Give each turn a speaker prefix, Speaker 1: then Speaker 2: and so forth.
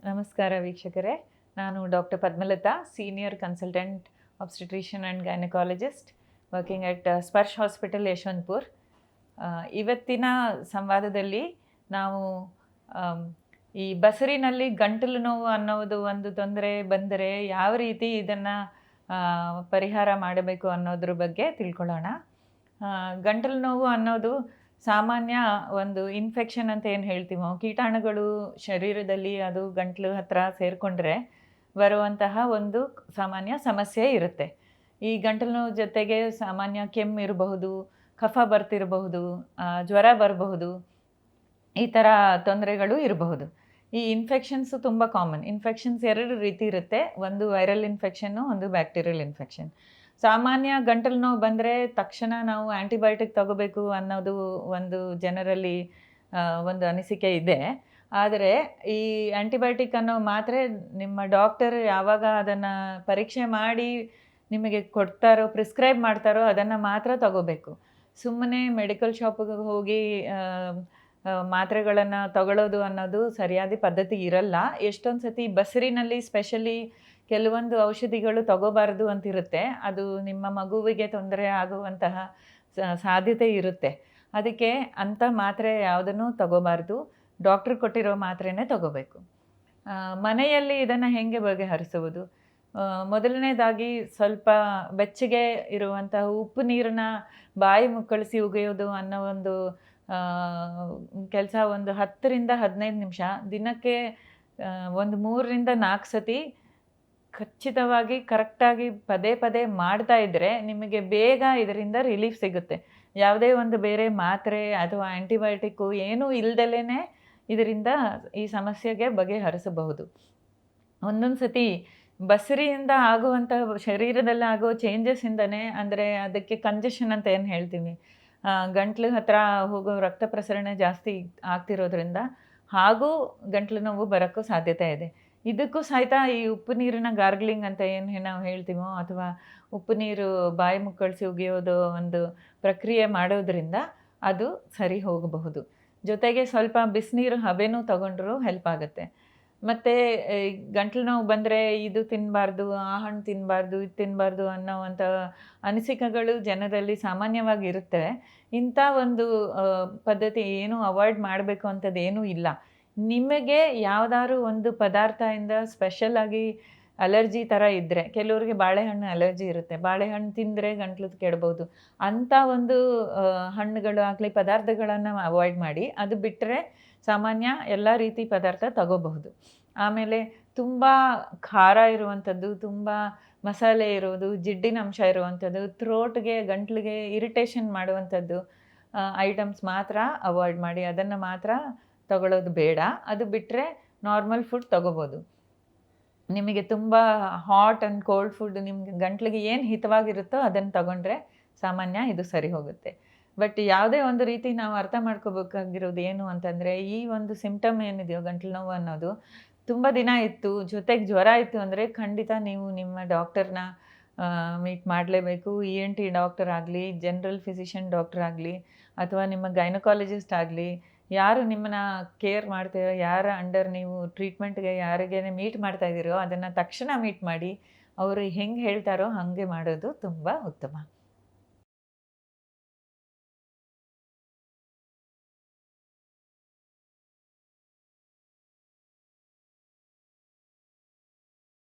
Speaker 1: ನಮಸ್ಕಾರ ವೀಕ್ಷಕರೇ. ನಾನು doctor Padmalatha, senior consultant obstetrician and gynaecologist working at Sparsh hospital Yeshwanthpur. ಇವತ್ತಿನ ಸಂವಾದದಲ್ಲಿ ನಾವು ಈ ಬಸರಿನಲ್ಲಿ ಗಂಟಲು ನೋವು ಅನ್ನೋದು ಒಂದು ತೊಂದರೆ ಬಂದರೆ ಯಾವ ರೀತಿ ಇದನ್ನು ಪರಿಹಾರ ಮಾಡಬೇಕು ಅನ್ನೋದ್ರ ಬಗ್ಗೆ ತಿಳ್ಕೊಳ್ಳೋಣ. ಗಂಟಲು ನೋವು ಅನ್ನೋದು ಸಾಮಾನ್ಯ ಒಂದು ಇನ್ಫೆಕ್ಷನ್ ಅಂತ ಏನು ಹೇಳ್ತೀವೋ, ಕೀಟಾಣುಗಳು ಶರೀರದಲ್ಲಿ ಅದು ಗಂಟಲು ಹತ್ರ ಸೇರಿಕೊಂಡ್ರೆ ಬರುವಂತಹ ಒಂದು ಸಾಮಾನ್ಯ ಸಮಸ್ಯೆ ಇರುತ್ತೆ. ಈ ಗಂಟಲು ನೋವು ಜೊತೆಗೆ ಸಾಮಾನ್ಯ ಕೆಮ್ಮು ಇರಬಹುದು, ಕಫ ಬರ್ತಿರಬಹುದು, ಜ್ವರ ಬರಬಹುದು, ಈ ಥರ ತೊಂದರೆಗಳು ಇರಬಹುದು. ಈ ಇನ್ಫೆಕ್ಷನ್ಸು ತುಂಬ ಕಾಮನ್. ಇನ್ಫೆಕ್ಷನ್ಸ್ ಎರಡು ರೀತಿ ಇರುತ್ತೆ. ಒಂದು ವೈರಲ್ ಇನ್ಫೆಕ್ಷನ್ನು, ಒಂದು ಬ್ಯಾಕ್ಟೀರಿಯಲ್ ಇನ್ಫೆಕ್ಷನ್. ಸಾಮಾನ್ಯ ಗಂಟಲು ನೋವು ಬಂದರೆ ತಕ್ಷಣ ನಾವು ಆ್ಯಂಟಿಬಯೋಟಿಕ್ ತಗೋಬೇಕು ಅನ್ನೋದು ಒಂದು ಜನರಲ್ಲಿ ಒಂದು ಅನಿಸಿಕೆ ಇದೆ. ಆದರೆ ಈ ಆ್ಯಂಟಿಬಯೋಟಿಕ್ ಅನ್ನೋ ಮಾತ್ರೆ ನಿಮ್ಮ ಡಾಕ್ಟರ್ ಯಾವಾಗ ಅದನ್ನು ಪರೀಕ್ಷೆ ಮಾಡಿ ನಿಮಗೆ ಕೊಡ್ತಾರೋ, ಪ್ರಿಸ್ಕ್ರೈಬ್ ಮಾಡ್ತಾರೋ ಅದನ್ನು ಮಾತ್ರ ತಗೋಬೇಕು. ಸುಮ್ಮನೆ ಮೆಡಿಕಲ್ ಶಾಪಿಗೆ ಹೋಗಿ ಮಾತ್ರೆಗಳನ್ನು ತಗೊಳ್ಳೋದು ಅನ್ನೋದು ಸರಿಯಾದ ಪದ್ಧತಿ ಇರಲ್ಲ. ಎಷ್ಟೊಂದು ಸತಿ ಬಸರಿನಲ್ಲಿ ಸ್ಪೆಷಲಿ ಕೆಲವೊಂದು ಔಷಧಿಗಳು ತಗೋಬಾರ್ದು ಅಂತಿರುತ್ತೆ. ಅದು ನಿಮ್ಮ ಮಗುವಿಗೆ ತೊಂದರೆ ಆಗುವಂತಹ ಸಾಧ್ಯತೆ ಇರುತ್ತೆ. ಅದಕ್ಕೆ ಅಂಥ ಮಾತ್ರೆ ಯಾವುದನ್ನು ತಗೋಬಾರ್ದು. ಡಾಕ್ಟ್ರ್ ಕೊಟ್ಟಿರೋ ಮಾತ್ರೆನೇ ತಗೋಬೇಕು. ಮನೆಯಲ್ಲಿ ಇದನ್ನು ಹೇಗೆ ಬಗೆಹರಿಸುವುದು? ಮೊದಲನೇದಾಗಿ ಸ್ವಲ್ಪ ಬೆಚ್ಚಗೆ ಇರುವಂತಹ ಉಪ್ಪು ನೀರನ್ನ ಬಾಯಿ ಮುಕ್ಕಳಿಸಿ ಉಗಿಯೋದು ಅನ್ನೋ ಒಂದು ಕೆಲಸ ಒಂದು 10 ರಿಂದ 15 ನಿಮಿಷ ದಿನಕ್ಕೆ ಒಂದು 3 ರಿಂದ 4 ಸತಿ ಖಚಿತವಾಗಿ ಕರೆಕ್ಟಾಗಿ ಪದೇ ಪದೇ ಮಾಡ್ತಾ ಇದ್ದರೆ ನಿಮಗೆ ಬೇಗ ಇದರಿಂದ ರಿಲೀಫ್ ಸಿಗುತ್ತೆ. ಯಾವುದೇ ಒಂದು ಬೇರೆ ಮಾತ್ರೆ ಅಥವಾ ಆ್ಯಂಟಿಬಯೋಟಿಕ್ಕು ಏನೂ ಇಲ್ದಲೇ ಇದರಿಂದ ಈ ಸಮಸ್ಯೆಗೆ ಬಗೆಹರಿಸಬಹುದು. ಒಂದೊಂದು ಸತಿ ಬಸರಿಯಿಂದ ಆಗುವಂಥ ಶರೀರದಲ್ಲಿ ಆಗೋ ಚೇಂಜಸ್ಸಿಂದನೇ, ಅಂದರೆ ಅದಕ್ಕೆ ಕಂಜೆಷನ್ ಅಂತ ಏನು ಹೇಳ್ತೀವಿ, ಗಂಟ್ಲು ಹತ್ರ ಹೋಗೋ ರಕ್ತ ಪ್ರಸರಣ ಜಾಸ್ತಿ ಆಗ್ತಿರೋದ್ರಿಂದ ಹಾಗೂ ಗಂಟ್ಲು ನೋವು ಬರೋಕ್ಕೂ ಸಾಧ್ಯತೆ ಇದೆ. ಇದಕ್ಕೂ ಸಹಿತ ಈ ಉಪ್ಪು ನೀರಿನ ಗಾರ್ಗ್ಲಿಂಗ್ ಅಂತ ಏನು ನಾವು ಹೇಳ್ತೀವೋ, ಅಥವಾ ಉಪ್ಪು ನೀರು ಬಾಯಿ ಮುಕ್ಕಳಿಸಿ ಉಗಿಯೋದು ಒಂದು ಪ್ರಕ್ರಿಯೆ ಮಾಡೋದ್ರಿಂದ ಅದು ಸರಿ ಹೋಗಬಹುದು. ಜೊತೆಗೆ ಸ್ವಲ್ಪ ಬಿಸಿನೀರು ಹಬೆನೂ ತಗೊಂಡ್ರೂ ಹೆಲ್ಪ್ ಆಗುತ್ತೆ. ಮತ್ತು ಗಂಟ್ಲು ನೋವು ಬಂದರೆ ಇದು ತಿನ್ನಬಾರ್ದು, ಆ ಹಣ್ಣು ತಿನ್ನಬಾರ್ದು, ಇದು ತಿನ್ನಬಾರ್ದು ಅನ್ನೋವಂಥ ಅನಿಸಿಕೆಗಳು ಜನರಲ್ಲಿ ಸಾಮಾನ್ಯವಾಗಿ ಇರುತ್ತೆ. ಇಂಥ ಒಂದು ಪದ್ಧತಿ ಏನು ಅವಾಯ್ಡ್ ಮಾಡಬೇಕು ಅಂಥದ್ದು ಏನೂ ಇಲ್ಲ. ನಿಮಗೆ ಯಾವುದಾದ್ರು ಒಂದು ಪದಾರ್ಥದಿಂದ ಸ್ಪೆಷಲಾಗಿ ಅಲರ್ಜಿ ಥರ ಇದ್ದರೆ, ಕೆಲವರಿಗೆ ಬಾಳೆಹಣ್ಣು ಅಲರ್ಜಿ ಇರುತ್ತೆ, ಬಾಳೆಹಣ್ಣು ತಿಂದರೆ ಗಂಟ್ಲು ಕೆಡ್ಬೋದು. ಅಂಥ ಒಂದು ಹಣ್ಣುಗಳು ಆಗಲಿ ಪದಾರ್ಥಗಳನ್ನು ಅವಾಯ್ಡ್ ಮಾಡಿ. ಅದು ಬಿಟ್ಟರೆ ಸಾಮಾನ್ಯ ಎಲ್ಲ ರೀತಿ ಪದಾರ್ಥ ತಗೋಬಹುದು. ಆಮೇಲೆ ತುಂಬ ಖಾರ ಇರುವಂಥದ್ದು, ತುಂಬ ಮಸಾಲೆ ಇರೋದು, ಜಿಡ್ಡಿನ ಅಂಶ ಇರುವಂಥದ್ದು, ಥ್ರೋಟ್ಗೆ ಗಂಟ್ಲಿಗೆ ಇರಿಟೇಷನ್ ಮಾಡುವಂಥದ್ದು ಐಟಮ್ಸ್ ಮಾತ್ರ ಅವಾಯ್ಡ್ ಮಾಡಿ. ಅದನ್ನು ಮಾತ್ರ ತಗೊಳ್ಳೋದು ಬೇಡ. ಅದು ಬಿಟ್ಟರೆ ನಾರ್ಮಲ್ ಫುಡ್ ತಗೋಬೋದು. ನಿಮಗೆ ತುಂಬ ಹಾಟ್ ಆ್ಯಂಡ್ ಕೋಲ್ಡ್ ಫುಡ್ ನಿಮಗೆ ಗಂಟ್ಲಿಗೆ ಏನು ಹಿತವಾಗಿರುತ್ತೋ ಅದನ್ನು ತಗೊಂಡ್ರೆ ಸಾಮಾನ್ಯ ಇದು ಸರಿ ಹೋಗುತ್ತೆ. ಬಟ್ ಯಾವುದೇ ಒಂದು ರೀತಿ ನಾವು ಅರ್ಥ ಮಾಡ್ಕೋಬೇಕಾಗಿರೋದು ಏನು ಅಂತಂದರೆ, ಈ ಒಂದು ಸಿಂಪ್ಟಮ್ ಏನಿದೆಯೋ ಗಂಟ್ಲು ನೋವು ಅನ್ನೋದು ತುಂಬ ದಿನ ಇತ್ತು, ಜೊತೆಗೆ ಜ್ವರ ಇತ್ತು ಅಂದರೆ ಖಂಡಿತ ನೀವು ನಿಮ್ಮ ಡಾಕ್ಟರ್ನ ಮೀಟ್ ಮಾಡಲೇಬೇಕು. ENT ಡಾಕ್ಟರ್ ಆಗಲಿ, ಜನರಲ್ ಫಿಸಿಷಿಯನ್ ಡಾಕ್ಟರ್ ಆಗಲಿ, ಅಥವಾ ನಿಮ್ಮ ಗೈನಕಾಲಜಿಸ್ಟ್ ಆಗಲಿ, ಯಾರು ನಿಮ್ಮನ್ನ ಕೇರ್ ಮಾಡ್ತೀರೋ, ಯಾರ ಅಂಡರ್ ನೀವು ಟ್ರೀಟ್ಮೆಂಟ್ಗೆ ಯಾರಿಗೇನೆ ಮೀಟ್ ಮಾಡ್ತಾ ಇದ್ದೀರೋ ಅದನ್ನು ತಕ್ಷಣ ಮೀಟ್ ಮಾಡಿ. ಅವರು ಹೆಂಗೆ ಹೇಳ್ತಾರೋ ಹಾಗೆ ಮಾಡೋದು ತುಂಬ ಉತ್ತಮ.